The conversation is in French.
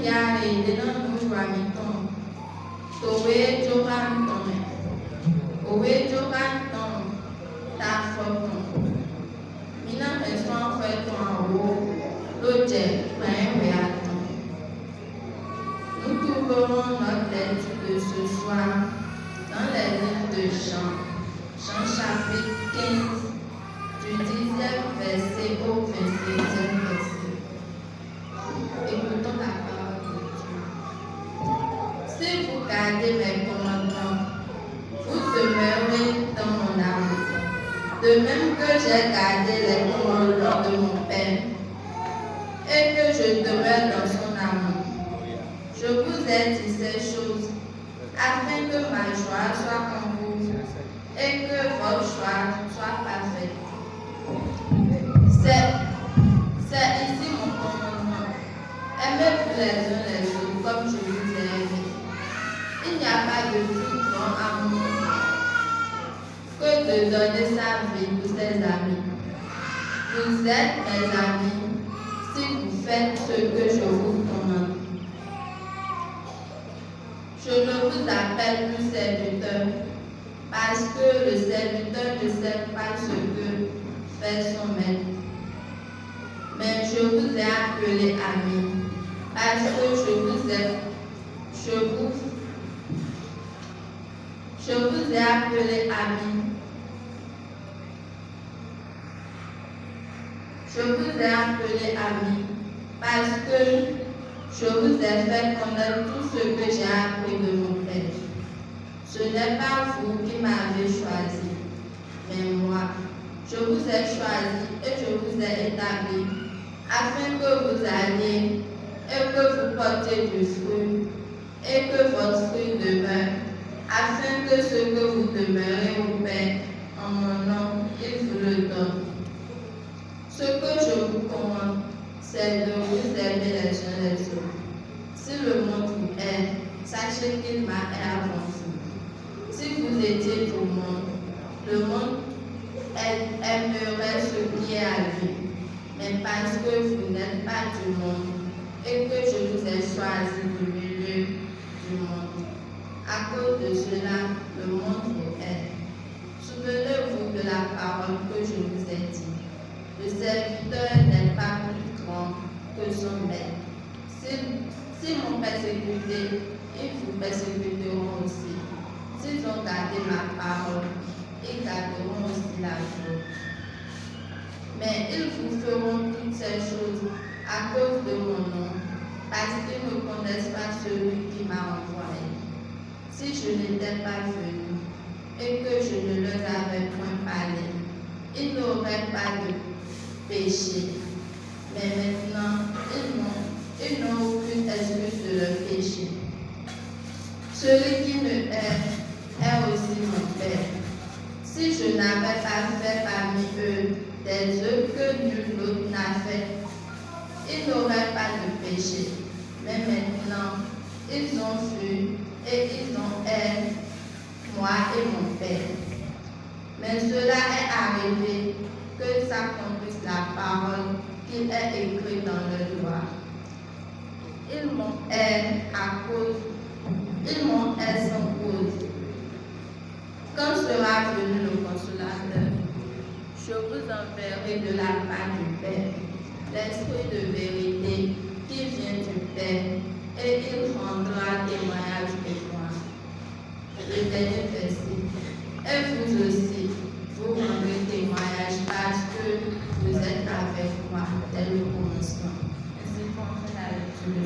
yare de non jouamiton. Towe jokanton. Owe jokanton. Ta foton. Mina person fait ton haut. L'objet, attend. Nous trouverons notre lecture de ce soir dans les livres de Jean, Jean chapitre 15, du 10e verset au 27e verset. Écoutons la parole de Dieu. Si vous gardez mes commandements, vous demeurez dans mon amour, de même que j'ai gardé les commandements de mon Père, et que je demeure dans son amour. Je vous ai dit ces choses afin que ma joie soit en vous et que votre joie soit parfaite. C'est ici mon commandement. Aimez-vous les uns les autres comme je vous ai aimé. Il n'y a pas de plus grand amour que de donner sa vie pour ses amis. Vous êtes mes amis si vous faites ce que je vous commande. Je ne vous appelle plus serviteur, parce que le serviteur ne sait pas ce que fait son maître. Mais je vous ai appelé ami, parce que je vous ai appelé ami. Je vous ai appelé ami, parce que je vous ai fait connaître tout ce que j'ai appris de mon Père. Ce n'est pas vous qui m'avez choisi, mais moi. Je vous ai choisi et je vous ai établi, afin que vous alliez et que vous portiez du fruit, et que votre fruit demeure, afin que ce que vous demeurez au Père, en mon nom, il vous le donne. Ce que je vous commande, c'est de vous aimer les uns les autres. Si le monde vous aime, sachez qu'il m'a aimé avant vous. Si vous étiez du monde, le monde aimerait ce qui est à lui. Mais parce que vous n'êtes pas du monde et que je vous ai choisi du milieu du monde, à cause de cela, le monde vous aime. Souvenez-vous de la parole que je vous ai dit. Le serviteur n'est pas plus grand que son maître. S'ils m'ont persécuté, ils vous persécuteront aussi. S'ils ont gardé ma parole, ils garderont aussi la vôtre. Mais ils vous feront toutes ces choses à cause de mon nom, parce qu'ils ne connaissent pas celui qui m'a envoyé. Si je n'étais pas venu et que je ne leur avais point parlé, ils n'auraient pas de péché. Mais maintenant, ils n'ont aucune excuse de leur péché. Celui qui me est aussi mon Père. Si je n'avais pas fait parmi eux des œuvres que nul autre n'a fait, ils n'auraient pas de péché. Mais maintenant, ils ont fui et ils ont aimé moi et mon Père. Mais cela est arrivé que s'accomplisse la parole qu'il est écrite dans le loi. Ils m'ont aimé sans cause. Quand sera venu le consolateur, je vous enverrai de la part du Père, l'Esprit de vérité qui vient du Père, et il rendra témoignage de moi. Le dernier verset. Et vous aussi, vous rendrez témoignage parce que vous êtes avec moi dès le commencement. Ainsi qu'on fait la lecture de